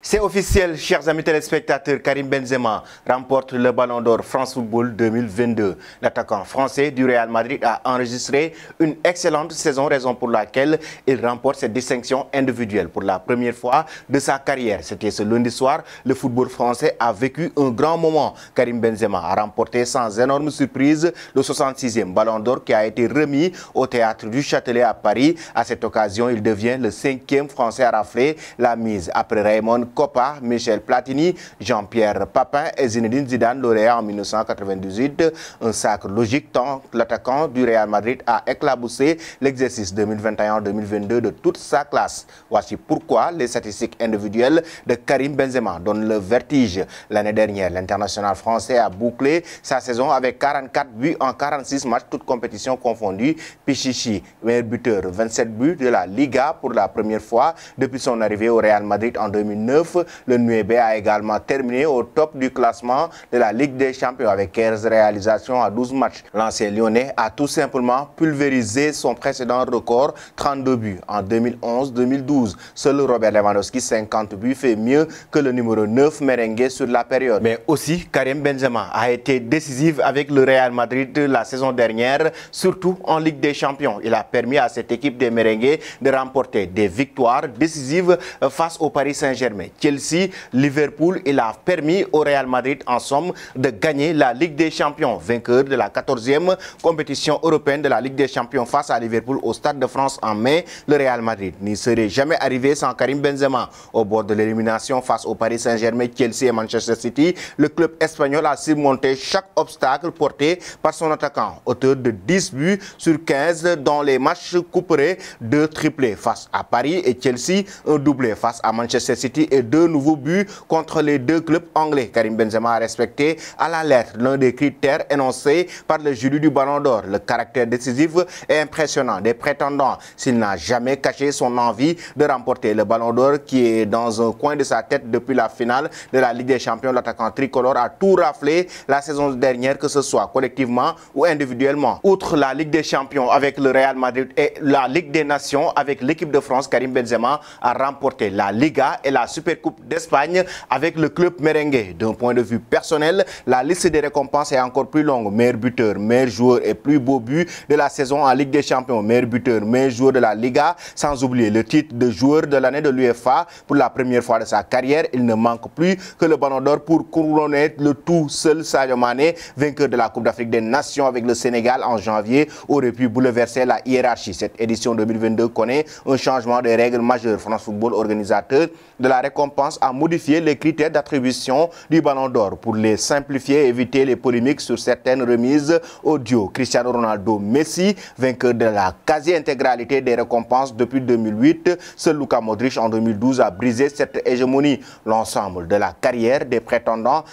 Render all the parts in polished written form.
C'est officiel, chers amis téléspectateurs, Karim Benzema remporte le Ballon d'Or France Football 2022. L'attaquant français du Real Madrid a enregistré une excellente saison, raison pour laquelle il remporte cette distinction individuelle pour la première fois de sa carrière. C'était ce lundi soir, le football français a vécu un grand moment. Karim Benzema a remporté sans énorme surprise le 66e Ballon d'Or qui a été remis au Théâtre du Châtelet à Paris. À cette occasion, il devient le 5e Français à rafler la mise après Raymond Kopa, Michel Platini, Jean-Pierre Papin et Zinedine Zidane, lauréat en 1998. Un sacre logique tant l'attaquant du Real Madrid a éclaboussé l'exercice 2021-2022 de toute sa classe. Voici pourquoi les statistiques individuelles de Karim Benzema donnent le vertige. L'année dernière, l'international français a bouclé sa saison avec 44 buts en 46 matchs, toutes compétitions confondues. Pichichi, meilleur buteur, 27 buts de la Liga pour la première fois depuis son arrivée au Real Madrid en 2009. Le Nueve a également terminé au top du classement de la Ligue des Champions avec 15 réalisations à 12 matchs. L'ancien Lyonnais a tout simplement pulvérisé son précédent record, 32 buts en 2011-2012. Seul Robert Lewandowski, 50 buts, fait mieux que le numéro 9 merengue sur la période. Mais aussi, Karim Benzema a été décisif avec le Real Madrid la saison dernière, surtout en Ligue des Champions. Il a permis à cette équipe des merengues de remporter des victoires décisives face au Paris Saint-Germain, Chelsea, Liverpool. Il a permis au Real Madrid en somme de gagner la Ligue des Champions, vainqueur de la 14e compétition européenne de la Ligue des Champions face à Liverpool au Stade de France en mai. Le Real Madrid n'y serait jamais arrivé sans Karim Benzema. Au bord de l'élimination face au Paris Saint-Germain, Chelsea et Manchester City, le club espagnol a surmonté chaque obstacle porté par son attaquant, auteur de 10 buts sur 15 dans les matchs couperés, 2 triplés face à Paris et Chelsea, un doublé face à Manchester City et 2 nouveaux buts contre les 2 clubs anglais. Karim Benzema a respecté à la lettre l'un des critères énoncés par le jury du Ballon d'Or, le caractère décisif et impressionnant des prétendants. S'il n'a jamais caché son envie de remporter le Ballon d'Or qui est dans un coin de sa tête depuis la finale de la Ligue des Champions, l'attaquant tricolore a tout raflé la saison dernière, que ce soit collectivement ou individuellement. Outre la Ligue des Champions avec le Real Madrid et la Ligue des Nations avec l'équipe de France, Karim Benzema a remporté la Liga et la Supercoupe d'Espagne avec le club merengue. D'un point de vue personnel, la liste des récompenses est encore plus longue. Meilleur buteur, meilleur joueur et plus beau but de la saison en Ligue des Champions, meilleur buteur, meilleur joueur de la Liga, sans oublier le titre de joueur de l'année de l'UEFA. Pour la première fois de sa carrière, il ne manque plus que le Ballon d'Or pour couronner le tout. Seul Sadio Mané, vainqueur de la Coupe d'Afrique des Nations avec le Sénégal en janvier, aurait pu bouleverser la hiérarchie. Cette édition 2022 connaît un changement des règles majeures. France Football, organisateur de la récompense, a modifié les critères d'attribution du Ballon d'Or pour les simplifier et éviter les polémiques sur certaines remises au duo Cristiano Ronaldo-Messi, vainqueur de la quasi-intégralité des récompenses depuis 2008. Seul Luka Modric en 2012 a brisé cette hégémonie. L'ensemble de la carrière des prétendants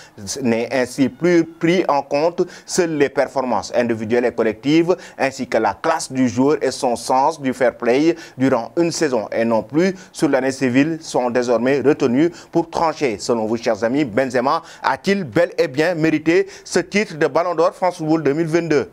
n'est ainsi plus pris en compte. Seules les performances individuelles et collectives ainsi que la classe du joueur et son sens du fair play durant une saison et non plus sur l'année civile sont désormais retenus pour trancher. Selon vous, chers amis, Benzema a-t-il bel et bien mérité ce titre de Ballon d'Or France Football 2022?